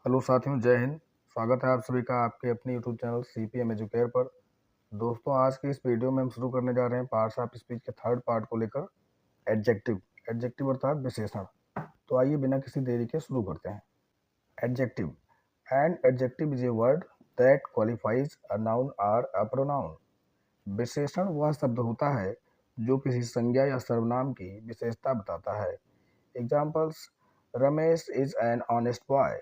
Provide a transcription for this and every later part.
Hello साथियों, जय हिंद। स्वागत है आप सभी का आपके अपने यूट्यूब चैनल CPM एजुकेयर पर। दोस्तों, आज की इस वीडियो में हम शुरू करने जा रहे हैं पार्ट्स ऑफ स्पीच के थर्ड पार्ट को लेकर एडजेक्टिव। एडजेक्टिव अर्थात विशेषण। तो आइए बिना किसी देरी के शुरू करते हैं। Adjective. And adjective is a word that qualifies a noun और अ प्रोनाउन। विशेषण वह शब्द होता है जो किसी संज्ञा या सर्वनाम की विशेषता बताता है। Examples: Ramesh is an honest boy.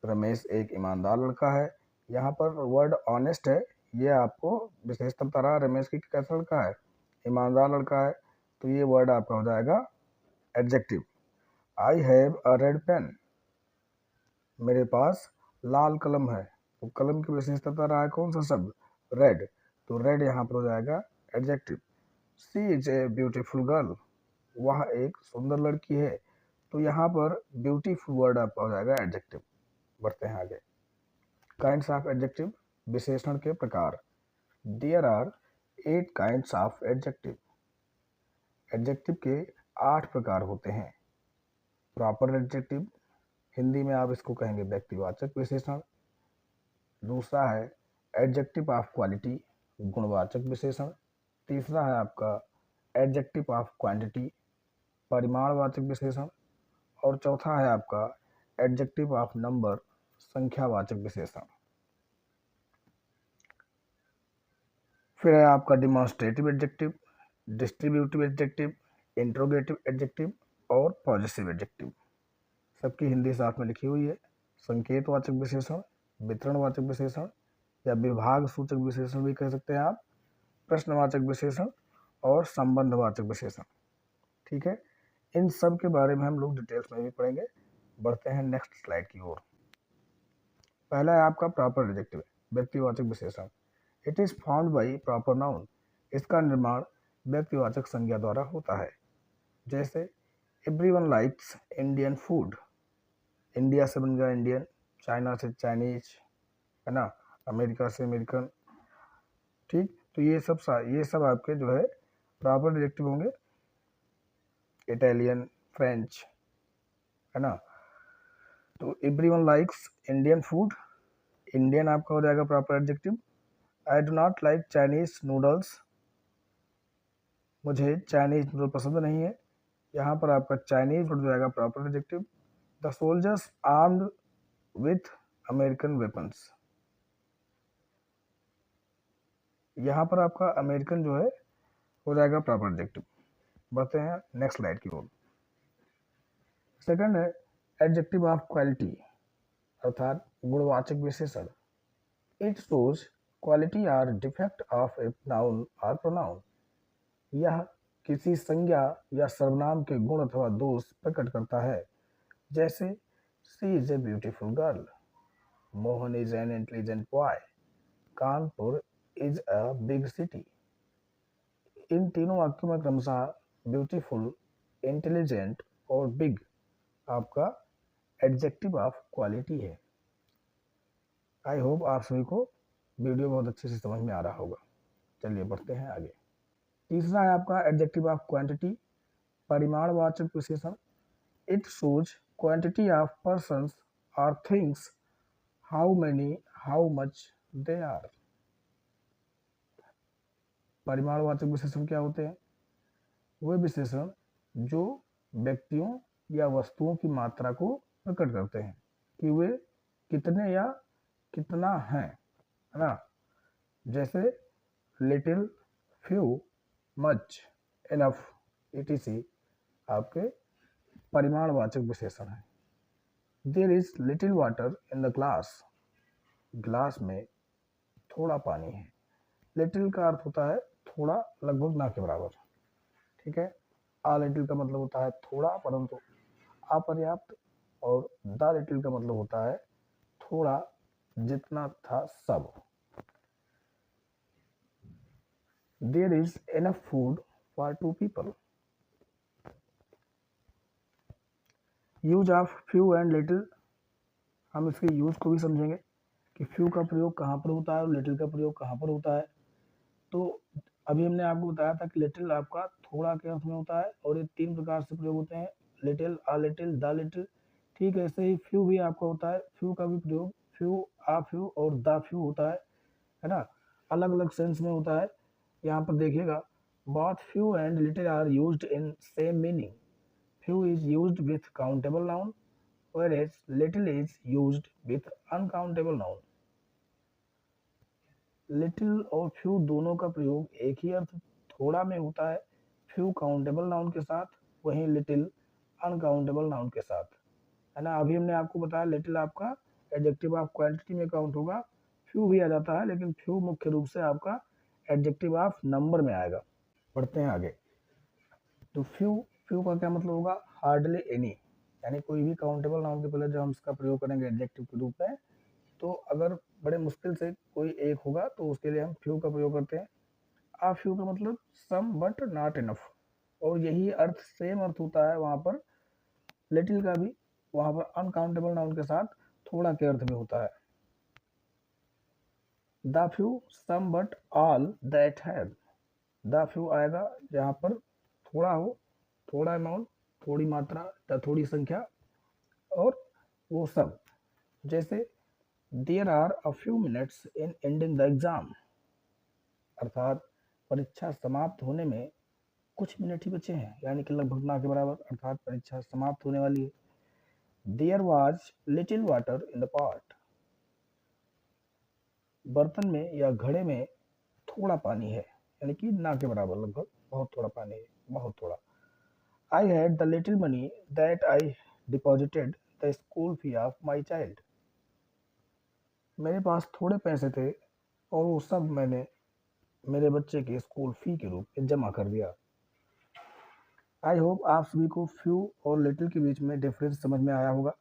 Ramesh एक ईमानदार लड़का है। यहाँ पर वर्ड ऑनेस्ट है, ये आपको विशेषता बता रहा है रमेश की कैसा लड़का है, ईमानदार लड़का है। तो ये वर्ड आपका हो जाएगा adjective. I have a red pen. मेरे पास लाल कलम है। तो कलम की विशेषता बता रहा है कौन सा शब्द, रेड। तो रेड यहाँ पर हो जाएगा adjective. She is a beautiful girl. वह एक सुंदर लड़की है। तो यहाँ पर ब्यूटीफुल वर्ड आपका हो जाएगा एडजेक्टिव। बढ़ते हैं आगे। काइंड्स ऑफ एडजेक्टिव, विशेषण के प्रकार। There are 8 kinds of adjective. Adjective के 8 प्रकार होते हैं। प्रॉपर एडजेक्टिव, हिंदी में आप इसको कहेंगे व्यक्तिवाचक विशेषण। दूसरा है एडजेक्टिव ऑफ क्वालिटी, गुणवाचक विशेषण। तीसरा है आपका एडजेक्टिव ऑफ क्वांटिटी, परिमाणवाचक विशेषण। और चौथा है आपका एडजेक्टिव ऑफ नंबर, संख्यावाचक विशेषण। फिर है आपका demonstrative adjective, distributive adjective, interrogative adjective और पॉजिटिव एडजेक्टिव। सबकी हिंदी साथ में लिखी हुई है। संकेतवाचक विशेषण, वितरणवाचक विशेषण या विभाग सूचक विशेषण भी कह सकते हैं आप, प्रश्नवाचक विशेषण और संबंधवाचक विशेषण। ठीक है, इन सब के बारे में हम लोग डिटेल्स में भी पढ़ेंगे। बढ़ते हैं नेक्स्ट स्लाइड की ओर। पहला है आपका प्रॉपर एडजेक्टिव, व्यक्तिवाचक विशेषण। It is found by proper noun. इसका निर्माण व्यक्तिवाचक संज्ञा द्वारा होता है। जैसे everyone likes Indian food. India से बन गया इंडियन, चाइना से चाइनीज, है ना, अमेरिका से अमेरिकन। ठीक, तो ये सब आपके जो है प्रॉपर एडजेक्टिव होंगे। इटालियन, फ्रेंच, है ना। तो everyone likes Indian food, Indian आपका हो जाएगा proper adjective. I do not like Chinese noodles. मुझे चाइनीज नूडल पसंद नहीं है। यहाँ पर आपका चाइनीज हो जाएगा proper adjective. The soldiers armed with American weapons. यहाँ पर आपका अमेरिकन जो है हो जाएगा प्रॉपर एडजेक्टिव। बढ़ते हैं नेक्स्ट स्लाइड की ओर। सेकंड है एडजेक्टिव ऑफ क्वालिटी अर्थात गुणवाचक विशेषण। इट शोज क्वालिटी और डिफेक्ट ऑफ ए नाउन और प्रोनाउन। यह किसी संज्ञा या सर्वनाम के गुण अथवा दोष प्रकट करता है। जैसे she is a beautiful girl, Mohan is an intelligent boy, Kanpur is a big city. इन तीनों वाक्यों में क्रमशः ब्यूटीफुल, इंटेलिजेंट और बिग आपका एडजेक्टिव ऑफ क्वालिटी है। आई होप आप सभी को वीडियो बहुत अच्छे से समझ में आ रहा होगा। चलिए बढ़ते हैं आगे। तीसरा है आपका एडजेक्टिव ऑफ क्वांटिटी, परिमाणवाचक विशेषण। It shows quantity of persons और things, how many, how much they are. परिमाणवाचक विशेषण क्या होते हैं? वे विशेषण जो व्यक्तियों या वस्तुओं की मात्रा को प्रकट करते हैं कि वे कितने या कितना है ना। जैसे little, few, much, enough, etc आपके परिमाणवाचक विशेषण है। There is little water in the glass. Glass में थोड़ा पानी है। लिटिल का अर्थ होता है थोड़ा, लगभग ना के बराबर। ठीक है, आ लिटिल का मतलब होता है थोड़ा परंतु अपर्याप्त, और द लिटिल का मतलब होता है थोड़ा जितना था सब। There is enough food for 2 people. Use of few and little, हम इसके यूज को भी समझेंगे कि फ्यू का प्रयोग कहाँ पर होता है और लिटिल का प्रयोग कहाँ पर होता है। तो अभी हमने आपको बताया था कि लिटिल आपका थोड़ा के अर्थ में होता है और ये 3 प्रकार से प्रयोग होते हैं, little, a little, the little. ठीक है, ऐसे ही फ्यू भी आपका होता है। फ्यू का भी प्रयोग फ्यू, आ फ्यू और द फ्यू होता है ना, अलग अलग सेंस में होता है। यहाँ पर देखिएगा, both few and little are used in same meaning. Few is used with countable noun, whereas little is used with uncountable noun. Little और फ्यू दोनों का प्रयोग एक ही अर्थ थोड़ा में होता है। फ्यू काउंटेबल नाउन के साथ, वहीं लिटिल अनकाउंटेबल नाउन के साथ, है ना। अभी हमने आपको बताया लिटिल आपका एडजेक्टिव ऑफ क्वांटिटी में काउंट होगा, फ्यू भी आ जाता है, लेकिन फ्यू मुख्य रूप से आपका एडजेक्टिव ऑफ नंबर में आएगा। बढ़ते हैं आगे। तो फ्यू, फ्यू का क्या मतलब होगा? हार्डली एनी, यानी कोई भी काउंटेबल नाउन के पहले जब हम इसका प्रयोग करेंगे एडजेक्टिव के रूप में, तो अगर बड़े मुश्किल से कोई एक होगा तो उसके लिए हम फ्यू का प्रयोग करते हैं। आ फ्यू का मतलब सम बट नॉट इनफ, और यही अर्थ सेम अर्थ होता है वहाँ पर लिटिल का भी, वहाँ पर अनकाउंटेबल नाउन के साथ थोड़ा के अर्थ में होता है। The few some but all that have, the few आएगा जहाँ पर थोड़ा हो, थोड़ा अमाउंट, थोड़ी मात्रा या थोड़ी संख्या, और वो सब। जैसे there are a few minutes in ending the exam, अर्थात परीक्षा समाप्त होने में कुछ मिनट ही बचे हैं, यानी कि लगभग ना के बराबर, अर्थात परीक्षा समाप्त होने वाली है। There was little water in the pot, बर्तन में या घड़े में थोड़ा पानी है, यानी कि ना के बराबर, लगभग बहुत थोड़ा पानी है, बहुत थोड़ा। I had the little money that I deposited the school fee of my child, मेरे पास थोड़े पैसे थे और वो सब मैंने मेरे बच्चे के स्कूल फी के रूप में जमा कर दिया। आई होप आप सभी को फ्यू और लिटिल के बीच में डिफरेंस समझ में आया होगा।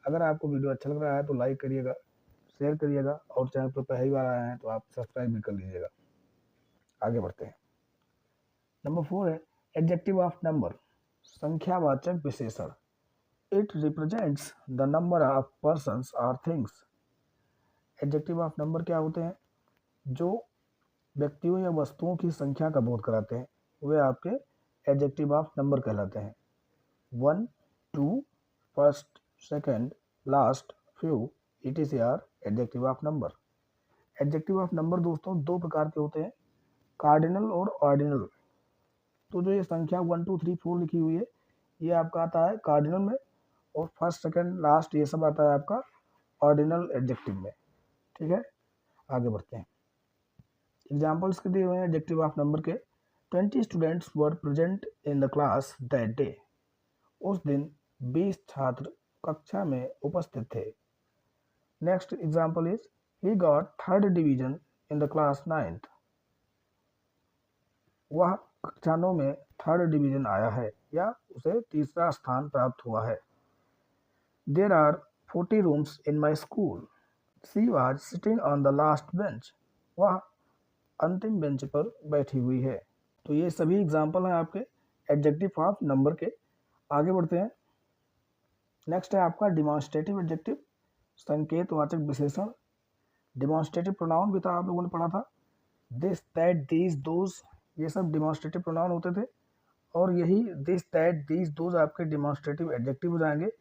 अगर आपको वीडियो अच्छा लग रहा है तो लाइक करिएगा, शेयर करिएगा, और चैनल पर पहली बार आए हैं तो आप सब्सक्राइब भी कर लीजिएगा। आगे बढ़ते हैं। नंबर 4 है एडजेक्टिव ऑफ नंबर, संख्यावाचक विशेषण। It represents the number of persons और थिंग्स। एडजेक्टिव ऑफ नंबर क्या होते हैं? जो व्यक्तियों या वस्तुओं की संख्या का बोध कराते हैं, वे आपके एडजेक्टिव ऑफ नंबर कहलाते हैं। 1, 2, first, second, last, few, etc are adjective of number. Adjective of number दोस्तों दो प्रकार के होते हैं, कार्डिनल और ऑर्डिनल। तो जो ये संख्या 1, 2, 3, 4 लिखी हुई है, ये आपका आता है कार्डिनल में, और फर्स्ट, सेकंड, लास्ट ये सब आता है आपका ऑर्डिनल एडजेक्टिव में। ठीक है, आगे बढ़ते हैं। एग्जाम्पल्स के दिए हुए हैं एडजेक्टिव ऑफ नंबर के। 20 students were present in the class that day, उस दिन 20 छात्र कक्षा में उपस्थित थे। Next example is he got third division in the class 9th, वह कक्षा 9 में थर्ड डिवीजन आया है या उसे तीसरा स्थान प्राप्त हुआ है। There are 40 rooms in my school, she was sitting on the last bench, वह अंतिम बेंच पर बैठी हुई है। तो ये सभी एग्जाम्पल हैं आपके एडजेक्टिव ऑफ नंबर के। आगे बढ़ते हैं। नेक्स्ट है आपका डिमॉन्स्ट्रेटिव एडजेक्टिव, संकेतवाचक विशेषण। डिमॉन्स्ट्रेटिव प्रोनाउन भी था, आप लोगों ने पढ़ा था, दिस, दैट, दीज, दोज, ये सब डिमॉन्स्ट्रेटिव प्रोनाउन होते थे, और यही दिस, दैट, दीज, दोज आपके डिमॉन्स्ट्रेटिव एडजेक्टिव हो जाएंगे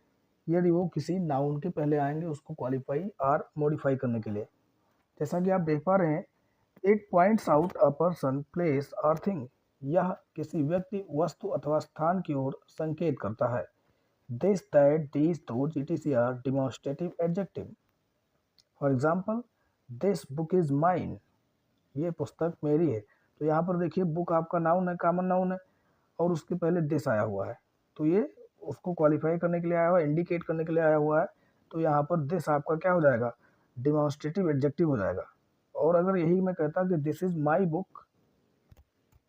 यदि वो किसी नाउन के पहले आएंगे उसको क्वालिफाई और मॉडिफाई करने के लिए। जैसा कि आप देख पा रहे हैं, it points out a person, place और थिंग, यह किसी व्यक्ति, वस्तु अथवा स्थान की ओर संकेत करता है। This, that, these, those, etc are demonstrative adjective. For example, this book is mine, ये पुस्तक मेरी है। तो यहाँ पर देखिए बुक आपका नाउन है, कॉमन नाउन है, और उसके पहले दिस आया हुआ है, तो ये उसको क्वालिफाई करने के लिए आया हुआ है, इंडिकेट करने के लिए आया हुआ है। तो यहाँ पर दिस आपका क्या हो जाएगा? डिमॉन्स्ट्रेटिव एडजेक्टिव हो जाएगा। और अगर यही मैं कहता कि दिस इज माई बुक,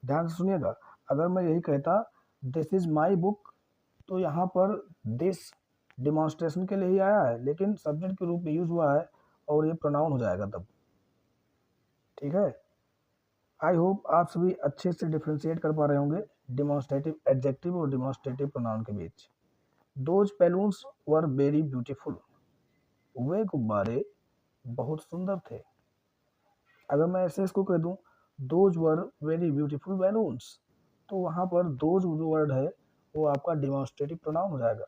ध्यान से सुनिएगा, अगर मैं यही कहता दिस इज माई बुक, तो यहाँ पर दिस डिमॉन्स्ट्रेशन के लिए ही आया है, लेकिन सब्जेक्ट के रूप में यूज हुआ है और ये प्रोनाउन हो जाएगा तब। ठीक है, आई होप आप सभी अच्छे से डिफ्रेंशिएट कर पा रहे होंगे डिमॉन्स्ट्रेटिव एडजेक्टिव और डिमॉन्स्ट्रेटिव प्रोनाउन के बीच। Those balloons were very beautiful, वे गुब्बारे बहुत सुंदर थे। अगर मैं ऐसे इसको कह दूं those were very beautiful balloons, तो वहाँ पर दोज जो वर्ड है वो आपका डिमॉन्स्ट्रेटिव प्रोनाउन हो जाएगा।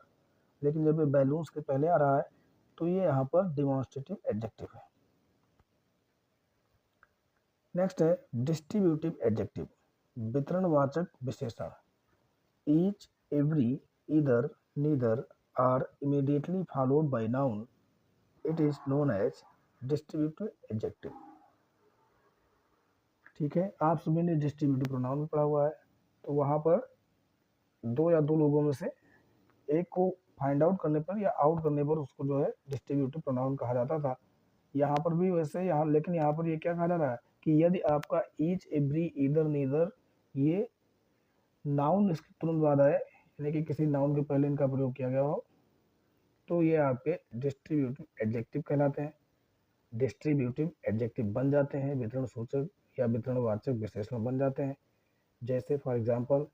लेकिन जब ये बैलून्स के पहले आ रहा है तो ये यहाँ पर डिमॉन्स्ट्रेटिव एडजेक्टिव है। नेक्स्ट है डिस्ट्रीब्यूटिव एडजेक्टिव, वितरणवाचक विशेषण। Each, every, either, neither are immediately followed by noun, it is known as distributive adjective. ठीक है, आप सभी ने डिस्ट्रीब्यूटिव प्रोनाउन में पढ़ा हुआ है, तो वहाँ पर दो या दो लोगों में से एक को फाइंड आउट करने पर या आउट करने पर उसको जो है डिस्ट्रीब्यूटिव प्रोनाउन कहा जाता था। यहाँ पर भी वैसे यहाँ, लेकिन यहाँ पर ये क्या कहा जा रहा है कि यदि आपका ईच, एवरी, ईदर, नीदर ये नाउन इसके तुरंत बाद आए, यानी कि किसी नाउन के पहले इनका प्रयोग किया गया हो, तो ये आपके डिस्ट्रीब्यूटिव एडजेक्टिव कहलाते हैं। डिस्ट्रीब्यूटिव एडजेक्टिव बन जाते हैं, वितरण सूचक या वितरणवाचक विशेषण बन जाते हैं। जैसे for example,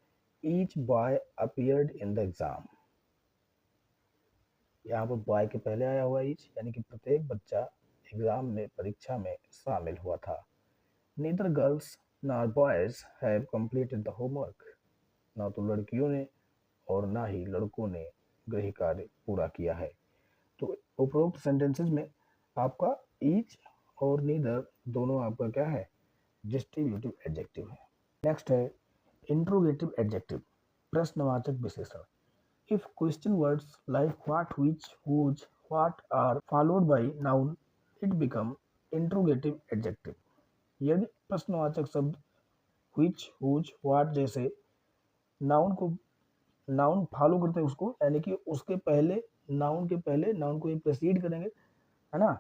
each boy appeared in the exam. यहाँ पर बॉय के पहले आया हुआ ईच, यानी कि प्रत्येक बच्चा एग्जाम में, परीक्षा में शामिल हुआ था। Neither girls nor boys have completed the homework. ना तो लड़कियों ने और ना ही लड़कों ने गृह कार्य पूरा किया है। तो उपरोक्त सेंटेंसेस में आपका ईच और नीदर दोनों आपका क्या है, डिस्ट्रीब्यूटिव एडजेक्टिव है। नेक्स्ट है इंट्रोगेटिव एडजेक्टिव, प्रश्नवाचक विशेषण। If question words like what, which, whose, what are followed by noun, it become interrogative adjective. यदि प्रश्नवाचक शब्द which, whose, what जैसे नाउन फॉलो करते हैं उसको, यानी कि उसके पहले नाउन को ये प्रेसीड करेंगे, है ना,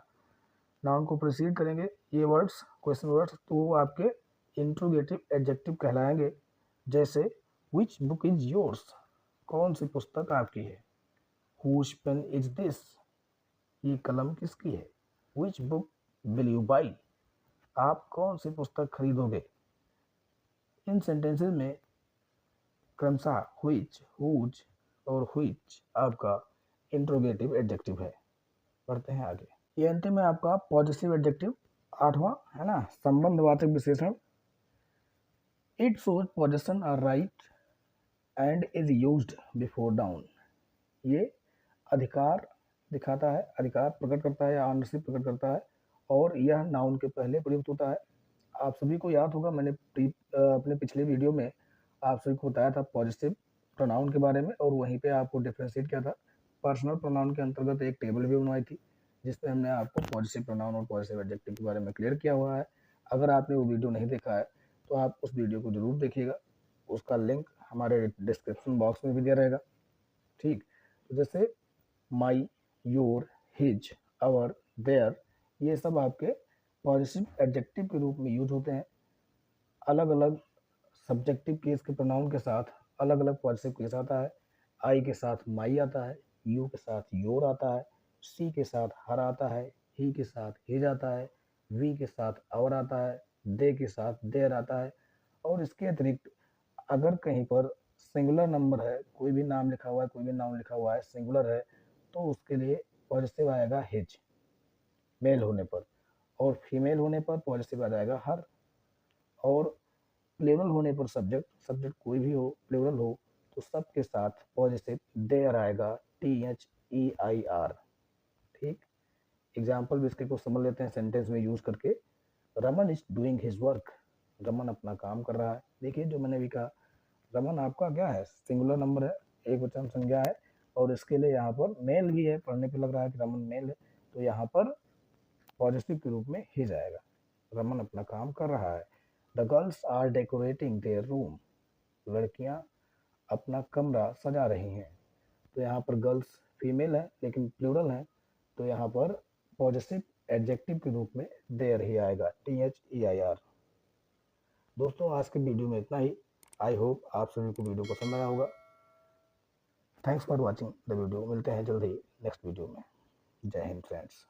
नाउन को प्रेसीड करेंगे ये वर्ड्स, क्वेश्चन वर्ड्स, तो वो आपके इंट्रोगेटिव एडजेक्टिव कहलाएंगे। जैसे विच बुक इज योर्स, कौन सी पुस्तक आपकी है। Whose pen is this, ये कलम किसकी है। Which book will you buy, आप कौन सी पुस्तक खरीदोगे। इन सेंटेंसेस में क्रमशः which, whose और which आपका इंट्रोगेटिव एडजेक्टिव है। पढ़ते हैं आगे। ये अंतिम है आपका पॉजिटिव एडजेक्टिव, 8वां है ना, संबंधवाचक विशेषण। इट शोज पोजेशन और right and is used before noun. ये अधिकार दिखाता है, अधिकार प्रकट करता है या ऑनरशिप प्रकट करता है, और यह नाउन के पहले प्रयुक्त होता है। आप सभी को याद होगा, मैंने अपने पिछले वीडियो में आप सभी को बताया था पॉजिटिव प्रोनाउन के बारे में, और वहीं पे आपको डिफ्रेंशिएट किया था। पर्सनल प्रोनाउन के अंतर्गत एक टेबल भी बनवाई थी जिसमें हमने आपको पॉजिटिव प्रोनाउन और पॉजिटिव एडजेक्टिव के बारे में क्लियर किया हुआ है। अगर आपने वो वीडियो नहीं देखा है तो आप उस वीडियो को जरूर देखिएगा, उसका लिंक हमारे डिस्क्रिप्शन बॉक्स में भी दिया रहेगा। ठीक, तो जैसे माई, योर, हिज, आवर, देयर, ये सब आपके पॉजिटिव एडजेक्टिव के रूप में यूज होते हैं। अलग अलग सब्जेक्टिव केस के प्रोनाउन के साथ अलग अलग पॉजिटिव केस आता है। आई के साथ माई आता है, यू के साथ योर आता है, सी के साथ हर आता है, ही के साथ हिज आता है, वी के साथ आवर आता है, दे के साथ देयर आता है। और इसके अतिरिक्त अगर कहीं पर सिंगुलर नंबर है, कोई भी नाम लिखा हुआ है, कोई भी नाम लिखा हुआ है, सिंगुलर है, तो उसके लिए पॉजिटिव आएगा हिज मेल होने पर, और फीमेल होने पर पॉजिटिव आ जाएगा हर, और प्लूरल होने पर सब्जेक्ट कोई भी हो, प्लूरल हो, तो सबके साथ पॉजिटिव देयर आएगा, THEIR। ठीक, एग्जाम्पल भी इसके को समझ लेते हैं सेंटेंस में यूज करके। Raman is doing his work, Raman अपना काम कर रहा है। देखिए जो मैंने भी कहा, रमन आपका क्या है, सिंगुलर नंबर है, एक वचन संज्ञा है, और इसके लिए यहाँ पर मेल भी है, पढ़ने पे लग रहा है कि रमन मेल है, तो यहाँ पर पॉजिटिव के रूप में ही जाएगा, रमन अपना काम कर रहा है। The girls are decorating their room, लड़कियां अपना कमरा सजा रही हैं। तो यहाँ पर गर्ल्स फीमेल है लेकिन प्लूरल है, तो यहाँ पर पॉजिटिव एडजेक्टिव के रूप में देयर ही आएगा, THEIR। दोस्तों आज के वीडियो में इतना ही। आई होप आप सभी को वीडियो पसंद आया होगा। Thanks for watching the video. मिलते हैं जल्द ही नेक्स्ट वीडियो में। जय हिंद फ्रेंड्स।